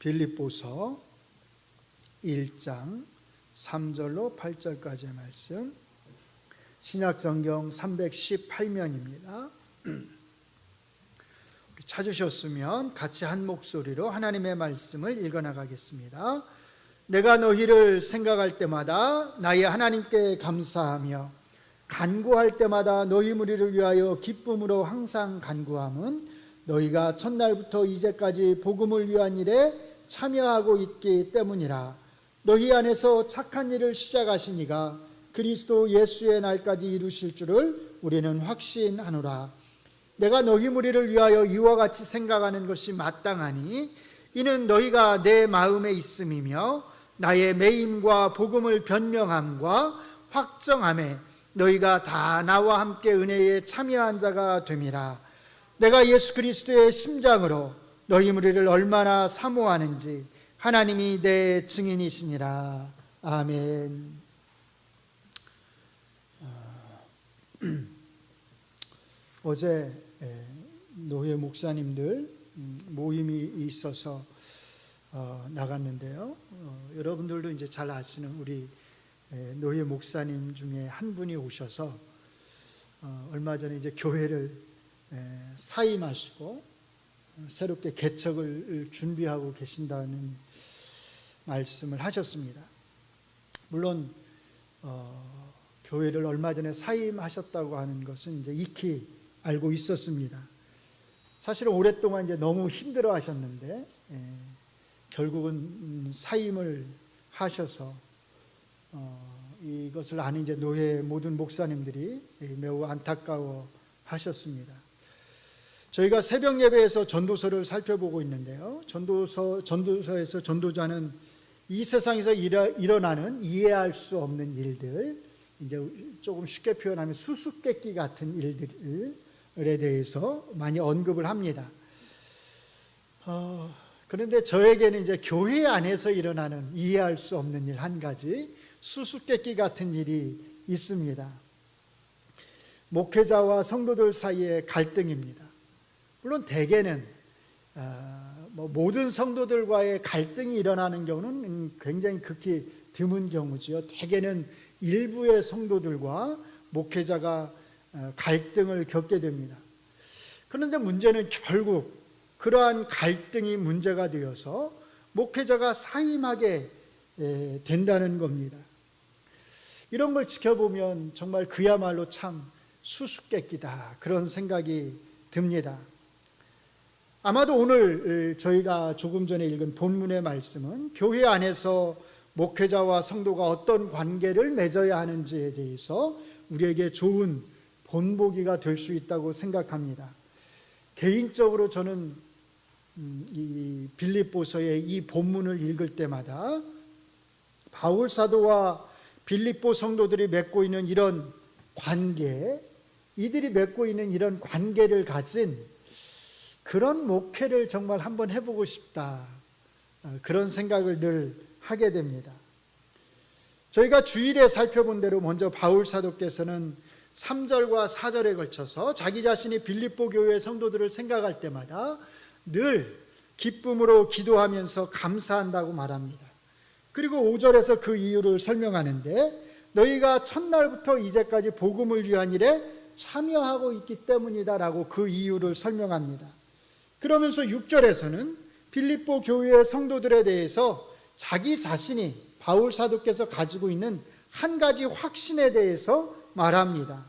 빌립보서 1장 3절로 8절까지의 말씀, 신약성경 318면입니다. 찾으셨으면 같이 한 목소리로 하나님의 말씀을 읽어나가겠습니다. 내가 너희를 생각할 때마다 나의 하나님께 감사하며 간구할 때마다 너희 무리를 위하여 기쁨으로 항상 간구함은 너희가 첫날부터 이제까지 복음을 위한 일에 참여하고 있기 때문이라. 너희 안에서 착한 일을 시작하시니가 그리스도 예수의 날까지 이루실 줄을 우리는 확신하노라. 내가 너희 무리를 위하여 이와 같이 생각하는 것이 마땅하니 이는 너희가 내 마음에 있음이며 나의 매임과 복음을 변명함과 확정함에 너희가 다 나와 함께 은혜에 참여한 자가 됨이라. 내가 예수 그리스도의 심장으로 너희 무리를 얼마나 사모하는지 하나님이 내 증인이시니라. 아멘. 어제 노회 목사님들 모임이 있어서 나갔는데요. 여러분들도 이제 잘 아시는 우리 노회 목사님 중에 한 분이 오셔서 얼마 전에 이제 교회를 사임하시고 새롭게 개척을 준비하고 계신다는 말씀을 하셨습니다. 물론 교회를 얼마 전에 사임하셨다고 하는 것은 이제 익히 알고 있었습니다. 사실은 오랫동안 이제 너무 힘들어 하셨는데 결국은 사임을 하셔서 이것을 아는 이제 노회 모든 목사님들이 매우 안타까워 하셨습니다. 저희가 새벽 예배에서 전도서를 살펴보고 있는데요. 전도서에서 전도자는 이 세상에서 일어나는 이해할 수 없는 일들, 이제 조금 쉽게 표현하면 수수께끼 같은 일들에 대해서 많이 언급을 합니다. 그런데 저에게는 이제 교회 안에서 일어나는 이해할 수 없는 일 한 가지, 수수께끼 같은 일이 있습니다. 목회자와 성도들 사이의 갈등입니다. 물론 대개는 모든 성도들과의 갈등이 일어나는 경우는 굉장히 극히 드문 경우지요. 대개는 일부의 성도들과 목회자가 갈등을 겪게 됩니다. 그런데 문제는 결국 그러한 갈등이 문제가 되어서 목회자가 사임하게 된다는 겁니다. 이런 걸 지켜보면 정말 그야말로 참 수수께끼다, 그런 생각이 듭니다. 아마도 오늘 저희가 조금 전에 읽은 본문의 말씀은 교회 안에서 목회자와 성도가 어떤 관계를 맺어야 하는지에 대해서 우리에게 좋은 본보기가 될 수 있다고 생각합니다. 개인적으로 저는 이 빌립보서의 이 본문을 읽을 때마다 바울 사도와 빌립보 성도들이 맺고 있는 이런 관계, 이들이 맺고 있는 이런 관계를 가진 그런 목회를 정말 한번 해보고 싶다, 그런 생각을 늘 하게 됩니다. 저희가 주일에 살펴본 대로 먼저 바울 사도께서는 3절과 4절에 걸쳐서 자기 자신이 빌립보 교회의 성도들을 생각할 때마다 늘 기쁨으로 기도하면서 감사한다고 말합니다. 그리고 5절에서 그 이유를 설명하는데 너희가 첫날부터 이제까지 복음을 위한 일에 참여하고 있기 때문이다라고 그 이유를 설명합니다. 그러면서 6절에서는 빌립보 교회의 성도들에 대해서 자기 자신이 바울 사도께서 가지고 있는 한 가지 확신에 대해서 말합니다.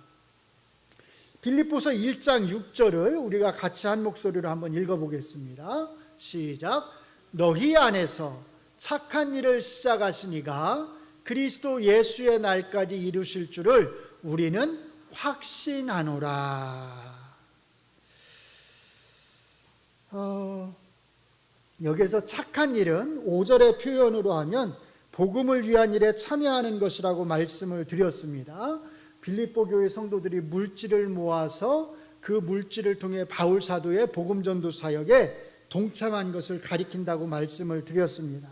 빌립보서 1장 6절을 우리가 같이 한 목소리로 한번 읽어보겠습니다. 시작. 너희 안에서 착한 일을 시작하시니가 그리스도 예수의 날까지 이루실 줄을 우리는 확신하노라. 여기서 착한 일은 5절의 표현으로 하면 복음을 위한 일에 참여하는 것이라고 말씀을 드렸습니다. 빌립보 교회 성도들이 물질을 모아서 그 물질을 통해 바울 사도의 복음 전도 사역에 동참한 것을 가리킨다고 말씀을 드렸습니다.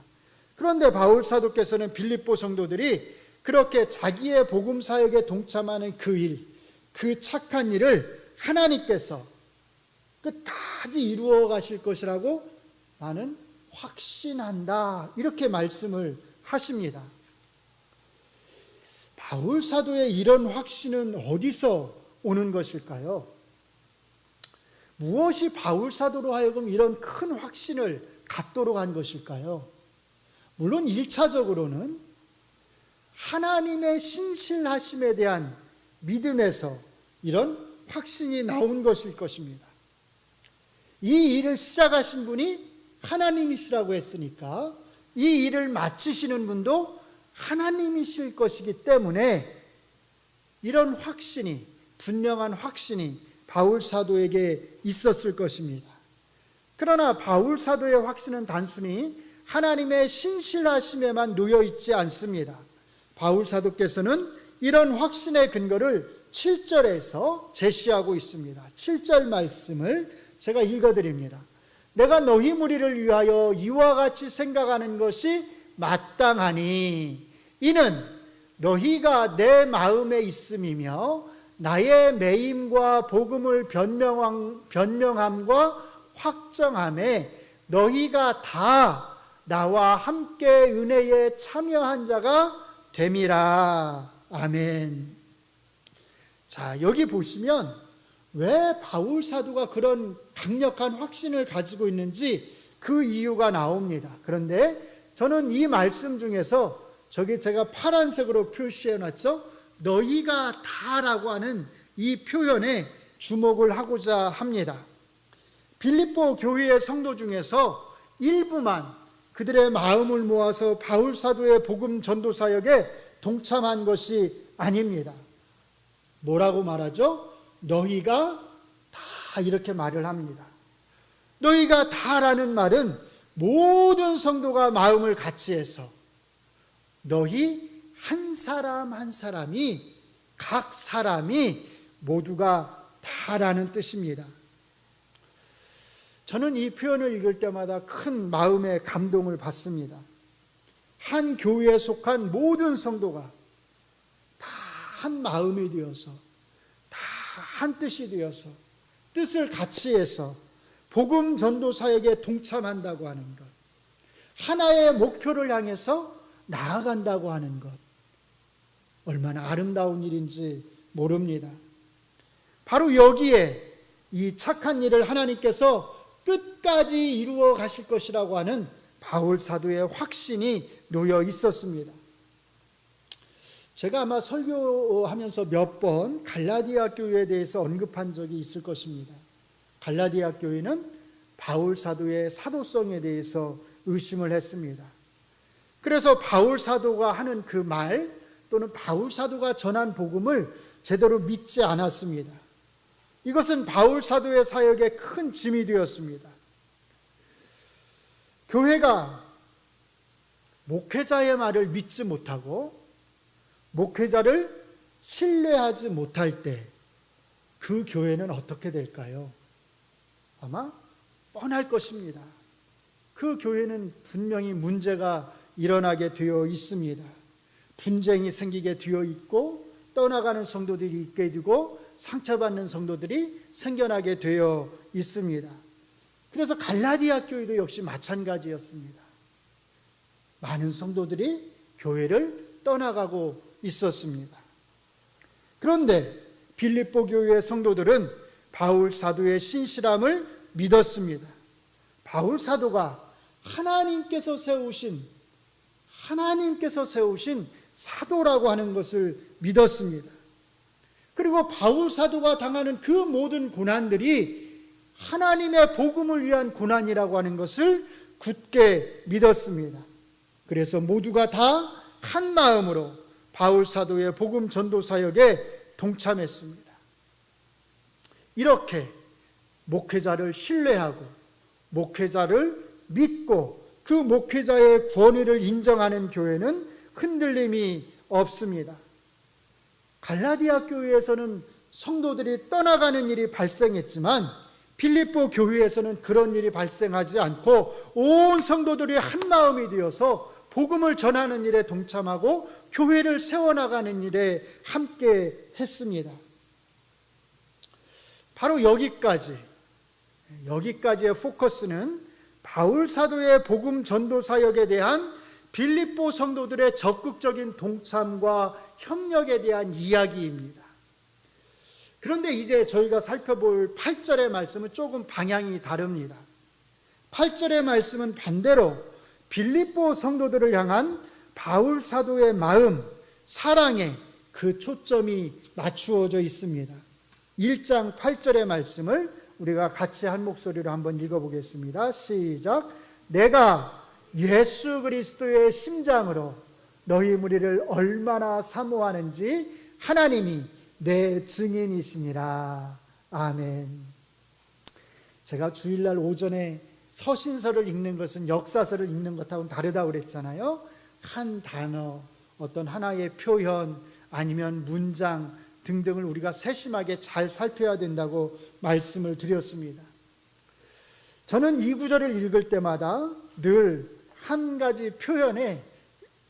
그런데 바울 사도께서는 빌립보 성도들이 그렇게 자기의 복음 사역에 동참하는 그 일, 그 착한 일을 하나님께서 끝까지 이루어 가실 것이라고 나는 확신한다. 이렇게 말씀을 하십니다. 바울 사도의 이런 확신은 어디서 오는 것일까요? 무엇이 바울 사도로 하여금 이런 큰 확신을 갖도록 한 것일까요? 물론 1차적으로는 하나님의 신실하심에 대한 믿음에서 이런 확신이 나온 것일 것입니다. 이 일을 시작하신 분이 하나님이시라고 했으니까 이 일을 마치시는 분도 하나님이실 것이기 때문에 이런 확신이, 분명한 확신이 바울 사도에게 있었을 것입니다. 그러나 바울 사도의 확신은 단순히 하나님의 신실하심에만 놓여 있지 않습니다. 바울 사도께서는 이런 확신의 근거를 7절에서 제시하고 있습니다. 7절 말씀을 제가 읽어드립니다. 내가 너희 무리를 위하여 이와 같이 생각하는 것이 마땅하니 이는 너희가 내 마음에 있음이며 나의 매임과 복음을 변명함과 확정함에 너희가 다 나와 함께 은혜에 참여한 자가 됨이라. 아멘. 자, 여기 보시면 왜 바울 사도가 그런 강력한 확신을 가지고 있는지 그 이유가 나옵니다. 그런데 저는 이 말씀 중에서 저기 제가 파란색으로 표시해 놨죠? 너희가 다라고 하는 이 표현에 주목을 하고자 합니다. 빌립보 교회의 성도 중에서 일부만 그들의 마음을 모아서 바울 사도의 복음 전도 사역에 동참한 것이 아닙니다. 뭐라고 말하죠? 너희가 다 이렇게 말을 합니다. 너희가 다라는 말은 모든 성도가 마음을 같이 해서 너희 한 사람 한 사람이, 각 사람이 모두가 다라는 뜻입니다. 저는 이 표현을 읽을 때마다 큰 마음의 감동을 받습니다. 한 교회에 속한 모든 성도가 다 한 마음이 되어서, 다 한 뜻이 되어서, 뜻을 같이 해서 복음 전도 사역에 동참한다고 하는 것, 하나의 목표를 향해서 나아간다고 하는 것, 얼마나 아름다운 일인지 모릅니다. 바로 여기에 이 착한 일을 하나님께서 끝까지 이루어 가실 것이라고 하는 바울 사도의 확신이 놓여 있었습니다. 제가 아마 설교하면서 몇 번 갈라디아 교회에 대해서 언급한 적이 있을 것입니다. 갈라디아 교회는 바울 사도의 사도성에 대해서 의심을 했습니다. 그래서 바울 사도가 하는 그 말 또는 바울 사도가 전한 복음을 제대로 믿지 않았습니다. 이것은 바울 사도의 사역에 큰 짐이 되었습니다. 교회가 목회자의 말을 믿지 못하고 목회자를 신뢰하지 못할 때 그 교회는 어떻게 될까요? 아마 뻔할 것입니다. 그 교회는 분명히 문제가 일어나게 되어 있습니다. 분쟁이 생기게 되어 있고 떠나가는 성도들이 있게 되고 상처받는 성도들이 생겨나게 되어 있습니다. 그래서 갈라디아 교회도 역시 마찬가지였습니다. 많은 성도들이 교회를 떠나가고 있었습니다. 그런데 빌립보 교회의 성도들은 바울 사도의 신실함을 믿었습니다. 바울 사도가 하나님께서 세우신 사도라고 하는 것을 믿었습니다. 그리고 바울 사도가 당하는 그 모든 고난들이 하나님의 복음을 위한 고난이라고 하는 것을 굳게 믿었습니다. 그래서 모두가 다 한 마음으로 바울 사도의 복음 전도 사역에 동참했습니다. 이렇게 목회자를 신뢰하고 목회자를 믿고 그 목회자의 권위를 인정하는 교회는 흔들림이 없습니다. 갈라디아 교회에서는 성도들이 떠나가는 일이 발생했지만 빌립보 교회에서는 그런 일이 발생하지 않고 온 성도들이 한 마음이 되어서 복음을 전하는 일에 동참하고 교회를 세워나가는 일에 함께 했습니다. 바로 여기까지의 포커스는 바울 사도의 복음 전도 사역에 대한 빌립보 성도들의 적극적인 동참과 협력에 대한 이야기입니다. 그런데 이제 저희가 살펴볼 8절의 말씀은 조금 방향이 다릅니다. 8절의 말씀은 반대로 빌립보 성도들을 향한 바울 사도의 마음, 사랑에 그 초점이 맞추어져 있습니다. 1장 8절의 말씀을 우리가 같이 한 목소리로 한번 읽어보겠습니다. 시작. 내가 예수 그리스도의 심장으로 너희 무리를 얼마나 사모하는지 하나님이 내 증인이시니라. 아멘. 제가 주일날 오전에 서신서를 읽는 것은 역사서를 읽는 것하고는 다르다고 그랬잖아요. 한 단어, 어떤 하나의 표현, 아니면 문장 등등을 우리가 세심하게 잘 살펴야 된다고 말씀을 드렸습니다. 저는 이 구절을 읽을 때마다 늘 한 가지 표현에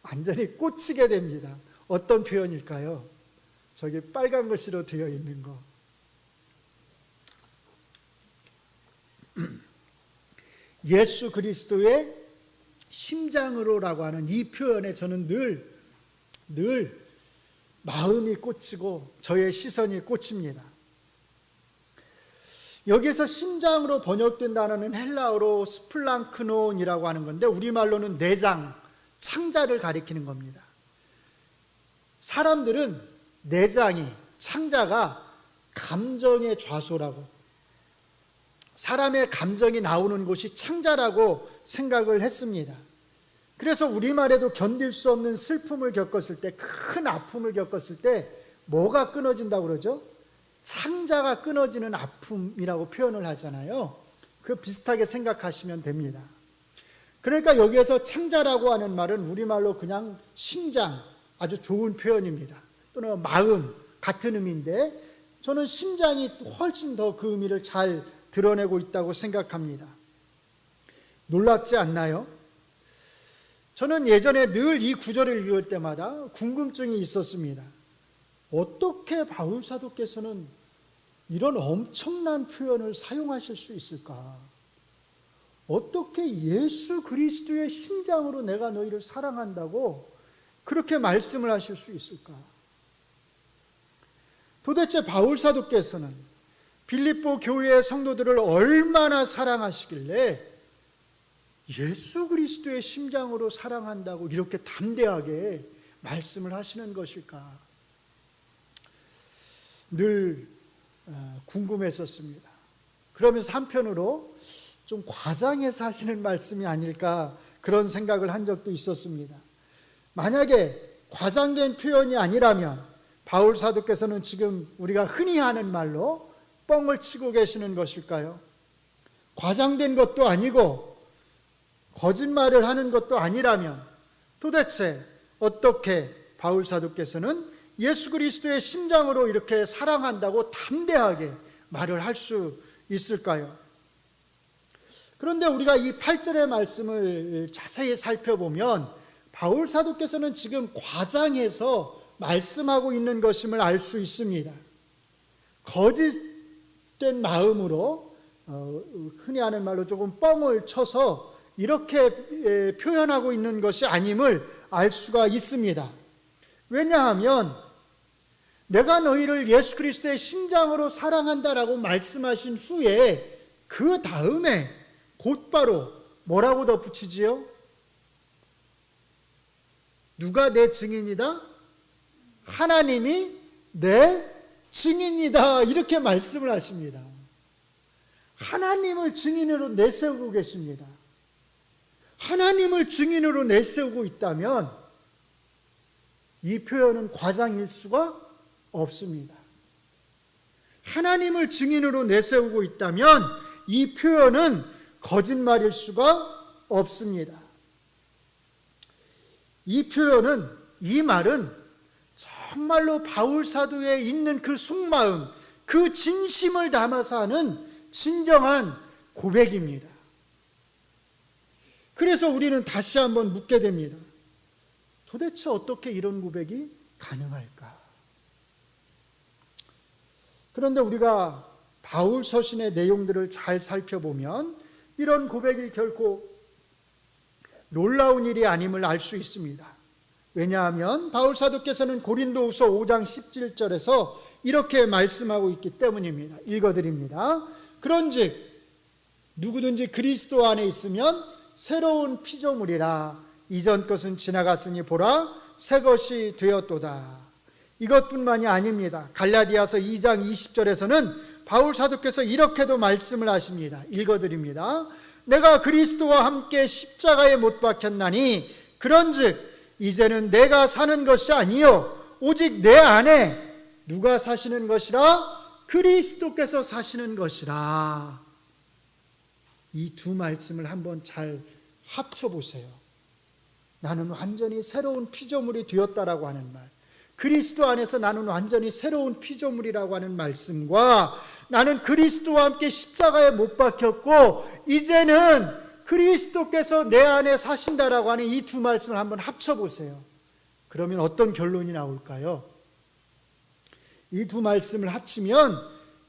완전히 꽂히게 됩니다. 어떤 표현일까요? 저기 빨간 글씨로 되어 있는 거. 예수 그리스도의 심장으로라고 하는 이 표현에 저는 늘 마음이 꽂히고 저의 시선이 꽂힙니다. 여기서 심장으로 번역된 단어는 헬라어로 스플랑크논이라고 하는 건데 우리말로는 내장, 창자를 가리키는 겁니다. 사람들은 내장이, 창자가 감정의 좌소라고, 사람의 감정이 나오는 곳이 창자라고 생각을 했습니다. 그래서 우리말에도 견딜 수 없는 슬픔을 겪었을 때, 큰 아픔을 겪었을 때 뭐가 끊어진다고 그러죠? 창자가 끊어지는 아픔이라고 표현을 하잖아요. 그 비슷하게 생각하시면 됩니다. 그러니까 여기에서 창자라고 하는 말은 우리말로 그냥 심장, 아주 좋은 표현입니다. 또는 마음 같은 의미인데 저는 심장이 훨씬 더 그 의미를 잘 드러내고 있다고 생각합니다. 놀랍지 않나요? 저는 예전에 늘 이 구절을 읽을 때마다 궁금증이 있었습니다. 어떻게 바울 사도께서는 이런 엄청난 표현을 사용하실 수 있을까? 어떻게 예수 그리스도의 심장으로 내가 너희를 사랑한다고 그렇게 말씀을 하실 수 있을까? 도대체 바울 사도께서는 빌립보 교회의 성도들을 얼마나 사랑하시길래 예수 그리스도의 심장으로 사랑한다고 이렇게 담대하게 말씀을 하시는 것일까? 늘 궁금했었습니다. 그러면서 한편으로 좀 과장해서 하시는 말씀이 아닐까 그런 생각을 한 적도 있었습니다. 만약에 과장된 표현이 아니라면 바울 사도께서는 지금 우리가 흔히 하는 말로 뻥을 치고 계시는 것일까요? 과장된 것도 아니고 거짓말을 하는 것도 아니라면 도대체 어떻게 바울 사도께서는 예수 그리스도의 심장으로 이렇게 사랑한다고 담대하게 말을 할 수 있을까요? 그런데 우리가 이 8절의 말씀을 자세히 살펴보면 바울 사도께서는 지금 과장해서 말씀하고 있는 것임을 알 수 있습니다. 거짓된 마음으로 흔히 하는 말로 조금 뻥을 쳐서 이렇게 표현하고 있는 것이 아님을 알 수가 있습니다. 왜냐하면 내가 너희를 예수 그리스도의 심장으로 사랑한다라고 말씀하신 후에 그 다음에 곧바로 뭐라고 덧붙이지요? 누가 내 증인이다? 하나님이 내 증인이다. 이렇게 말씀을 하십니다. 하나님을 증인으로 내세우고 계십니다. 하나님을 증인으로 내세우고 있다면 이 표현은 과장일 수가 없습니다. 하나님을 증인으로 내세우고 있다면 이 표현은 거짓말일 수가 없습니다. 이 표현은, 이 말은 정말로 바울 사도에 있는 그 속마음, 그 진심을 담아서 하는 진정한 고백입니다. 그래서 우리는 다시 한번 묻게 됩니다. 도대체 어떻게 이런 고백이 가능할까? 그런데 우리가 바울 서신의 내용들을 잘 살펴보면 이런 고백이 결코 놀라운 일이 아님을 알 수 있습니다. 왜냐하면 바울 사도께서는 고린도후서 5장 17절에서 이렇게 말씀하고 있기 때문입니다. 읽어드립니다. 그런즉 누구든지 그리스도 안에 있으면 새로운 피조물이라. 이전 것은 지나갔으니 보라 새 것이 되었도다. 이것뿐만이 아닙니다. 갈라디아서 2장 20절에서는 바울 사도께서 이렇게도 말씀을 하십니다. 읽어드립니다. 내가 그리스도와 함께 십자가에 못 박혔나니 그런즉 이제는 내가 사는 것이 아니요 오직 내 안에 누가 사시는 것이라? 그리스도께서 사시는 것이라. 이 두 말씀을 한번 잘 합쳐보세요. 나는 완전히 새로운 피조물이 되었다라고 하는 말, 그리스도 안에서 나는 완전히 새로운 피조물이라고 하는 말씀과 나는 그리스도와 함께 십자가에 못 박혔고 이제는 그리스도께서 내 안에 사신다라고 하는 이 두 말씀을 한번 합쳐보세요. 그러면 어떤 결론이 나올까요? 이 두 말씀을 합치면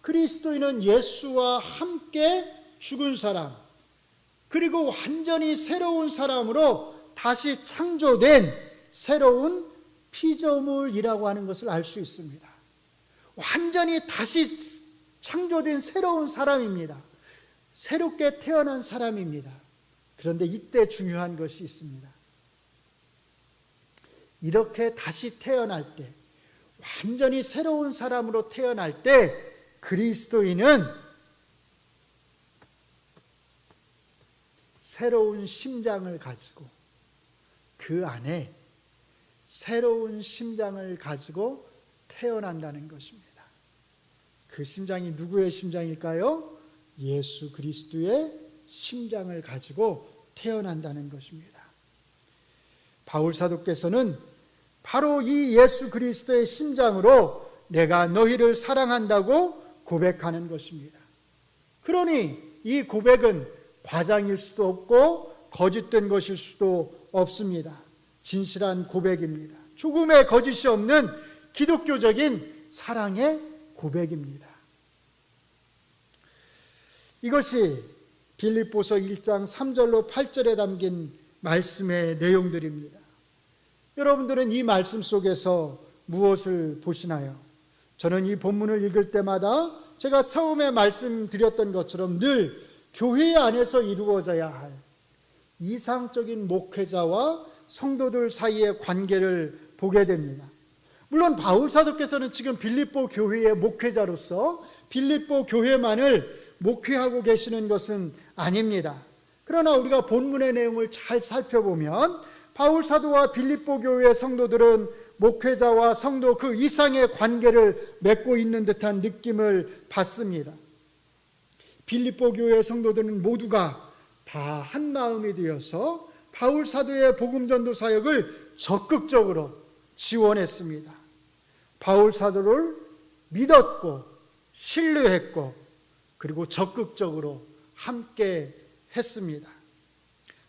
그리스도인은 예수와 함께 죽은 사람, 그리고 완전히 새로운 사람으로 다시 창조된 새로운 피조물이라고 하는 것을 알 수 있습니다. 완전히 다시 창조된 새로운 사람입니다. 새롭게 태어난 사람입니다. 그런데 이때 중요한 것이 있습니다. 이렇게 다시 태어날 때, 완전히 새로운 사람으로 태어날 때 그리스도인은 새로운 심장을 가지고 그 안에 새로운 심장을 가지고 태어난다는 것입니다. 그 심장이 누구의 심장일까요? 예수 그리스도의 심장을 가지고 태어난다는 것입니다. 바울 사도께서는 바로 이 예수 그리스도의 심장으로 내가 너희를 사랑한다고 고백하는 것입니다. 그러니 이 고백은 과장일 수도 없고 거짓된 것일 수도 없습니다. 진실한 고백입니다. 조금의 거짓이 없는 기독교적인 사랑의 고백입니다. 이것이 빌립보서 1장 3절로 8절에 담긴 말씀의 내용들입니다. 여러분들은 이 말씀 속에서 무엇을 보시나요? 저는 이 본문을 읽을 때마다 제가 처음에 말씀드렸던 것처럼 늘 교회 안에서 이루어져야 할 이상적인 목회자와 성도들 사이의 관계를 보게 됩니다. 물론 바울 사도께서는 지금 빌립보 교회의 목회자로서 빌립보 교회만을 목회하고 계시는 것은 아닙니다. 그러나 우리가 본문의 내용을 잘 살펴보면 바울 사도와 빌립보 교회의 성도들은 목회자와 성도 그 이상의 관계를 맺고 있는 듯한 느낌을 받습니다. 빌립보 교회의 성도들은 모두가 다 한 마음이 되어서 바울 사도의 복음 전도 사역을 적극적으로 지원했습니다. 바울 사도를 믿었고 신뢰했고 그리고 적극적으로 함께 했습니다.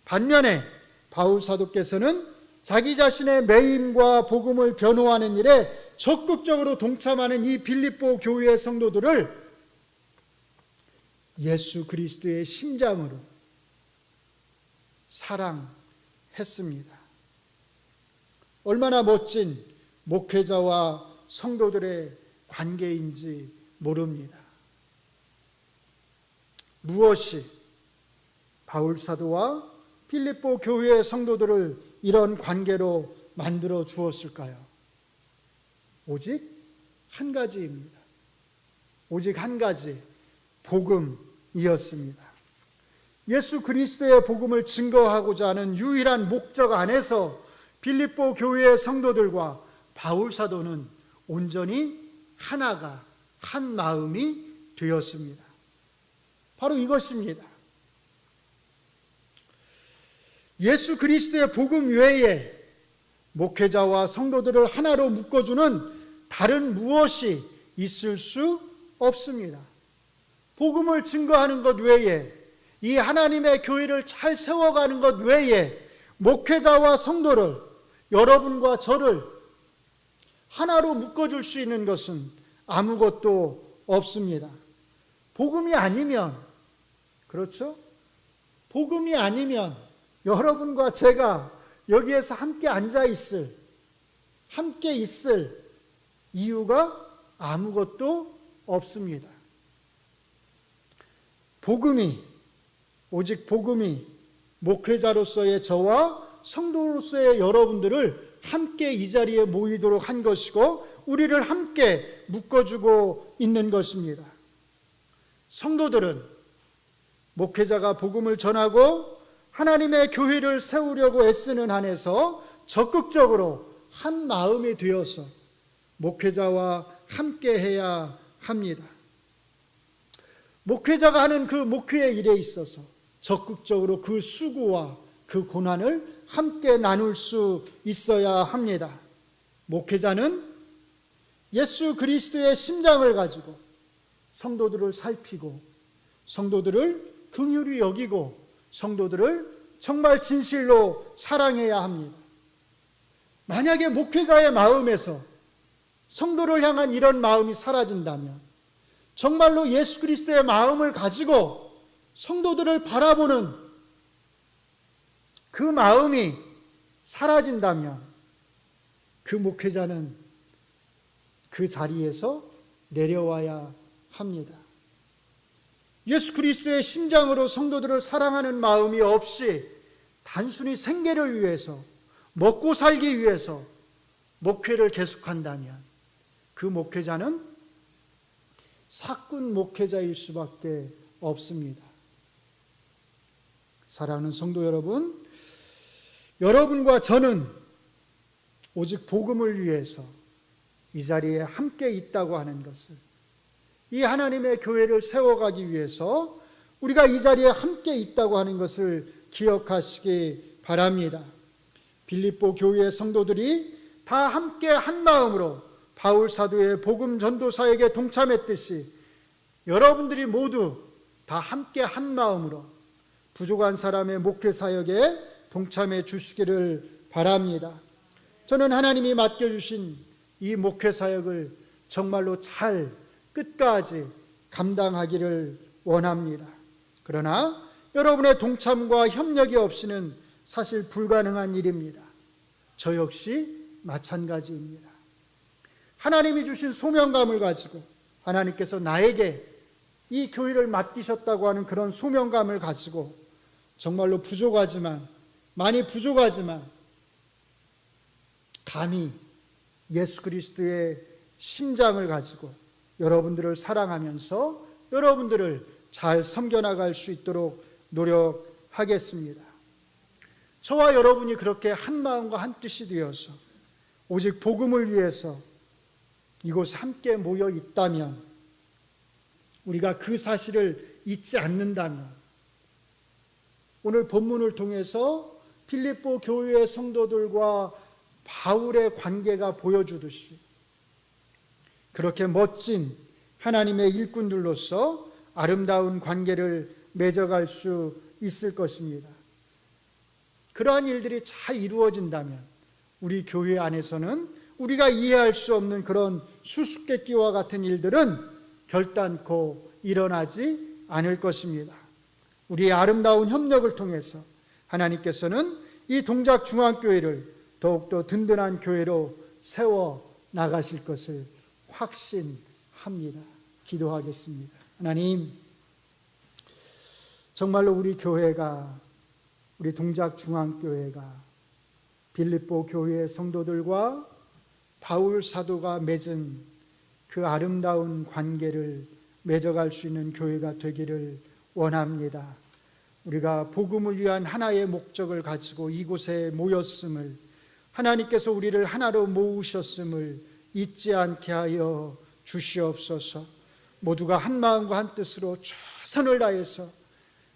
반면에 바울 사도께서는 자기 자신의 매임과 복음을 변호하는 일에 적극적으로 동참하는 이 빌립보 교회의 성도들을 예수 그리스도의 심장으로 사랑했습니다. 얼마나 멋진 목회자와 성도들의 관계인지 모릅니다. 무엇이 바울 사도와 빌립보 교회의 성도들을 이런 관계로 만들어 주었을까요? 오직 한 가지입니다. 오직 한 가지, 복음이었습니다. 예수 그리스도의 복음을 증거하고자 하는 유일한 목적 안에서 빌립보 교회의 성도들과 바울 사도는 온전히 하나가, 한 마음이 되었습니다. 바로 이것입니다. 예수 그리스도의 복음 외에 목회자와 성도들을 하나로 묶어주는 다른 무엇이 있을 수 없습니다. 복음을 증거하는 것 외에, 이 하나님의 교회를 잘 세워가는 것 외에 목회자와 성도를, 여러분과 저를 하나로 묶어줄 수 있는 것은 아무것도 없습니다. 복음이 아니면, 그렇죠? 복음이 아니면 여러분과 제가 여기에서 함께 있을 이유가 아무것도 없습니다. 오직 복음이 목회자로서의 저와 성도로서의 여러분들을 함께 이 자리에 모이도록 한 것이고 우리를 함께 묶어주고 있는 것입니다. 성도들은 목회자가 복음을 전하고 하나님의 교회를 세우려고 애쓰는 한에서 적극적으로 한 마음이 되어서 목회자와 함께 해야 합니다. 목회자가 하는 그 목회의 일에 있어서 적극적으로 그 수고와 그 고난을 함께 나눌 수 있어야 합니다. 목회자는 예수 그리스도의 심장을 가지고 성도들을 살피고 성도들을 긍휼히 여기고 성도들을 정말 진실로 사랑해야 합니다. 만약에 목회자의 마음에서 성도를 향한 이런 마음이 사라진다면 정말로 예수 그리스도의 마음을 가지고 성도들을 바라보는 그 마음이 사라진다면 그 목회자는 그 자리에서 내려와야 합니다. 예수 그리스도의 심장으로 성도들을 사랑하는 마음이 없이 단순히 생계를 위해서 먹고 살기 위해서 목회를 계속한다면 그 목회자는 사꾼 목회자일 수밖에 없습니다. 사랑하는 성도 여러분, 여러분과 저는 오직 복음을 위해서 이 자리에 함께 있다고 하는 것을, 이 하나님의 교회를 세워가기 위해서 우리가 이 자리에 함께 있다고 하는 것을 기억하시기 바랍니다. 빌립보 교회의 성도들이 다 함께 한 마음으로 바울 사도의 복음 전도사에게 동참했듯이 여러분들이 모두 다 함께 한 마음으로 부족한 사람의 목회 사역에 동참해 주시기를 바랍니다. 저는 하나님이 맡겨주신 이 목회 사역을 정말로 잘 끝까지 감당하기를 원합니다. 그러나 여러분의 동참과 협력이 없이는 사실 불가능한 일입니다. 저 역시 마찬가지입니다. 하나님이 주신 소명감을 가지고 하나님께서 나에게 이 교회를 맡기셨다고 하는 그런 소명감을 가지고 정말로 많이 부족하지만 감히 예수 그리스도의 심장을 가지고 여러분들을 사랑하면서 여러분들을 잘 섬겨나갈 수 있도록 노력하겠습니다. 저와 여러분이 그렇게 한 마음과 한 뜻이 되어서 오직 복음을 위해서 이곳에 함께 모여 있다면, 우리가 그 사실을 잊지 않는다면, 오늘 본문을 통해서 빌립보 교회의 성도들과 바울의 관계가 보여주듯이 그렇게 멋진 하나님의 일꾼들로서 아름다운 관계를 맺어갈 수 있을 것입니다. 그러한 일들이 잘 이루어진다면 우리 교회 안에서는 우리가 이해할 수 없는 그런 수수께끼와 같은 일들은 결단코 일어나지 않을 것입니다. 우리의 아름다운 협력을 통해서 하나님께서는 이 동작중앙교회를 더욱더 든든한 교회로 세워 나가실 것을 확신합니다. 기도하겠습니다. 하나님, 정말로 우리 교회가, 우리 동작중앙교회가 빌립보 교회의 성도들과 바울 사도가 맺은 그 아름다운 관계를 맺어갈 수 있는 교회가 되기를 원합니다. 우리가 복음을 위한 하나의 목적을 가지고 이곳에 모였음을, 하나님께서 우리를 하나로 모으셨음을 잊지 않게 하여 주시옵소서. 모두가 한 마음과 한 뜻으로 최선을 다해서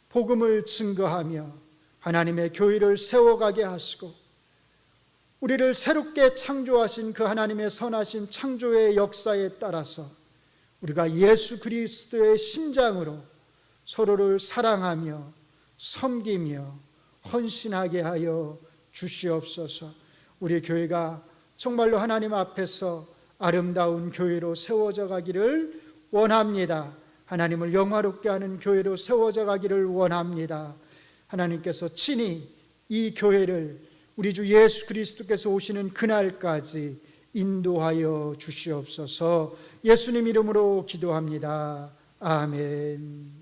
복음을 증거하며 하나님의 교회를 세워가게 하시고, 우리를 새롭게 창조하신 그 하나님의 선하신 창조의 역사에 따라서 우리가 예수 그리스도의 심장으로 서로를 사랑하며 섬기며 헌신하게 하여 주시옵소서. 우리 교회가 정말로 하나님 앞에서 아름다운 교회로 세워져 가기를 원합니다. 하나님을 영화롭게 하는 교회로 세워져 가기를 원합니다. 하나님께서 친히 이 교회를 우리 주 예수 그리스도께서 오시는 그날까지 인도하여 주시옵소서. 예수님 이름으로 기도합니다. 아멘.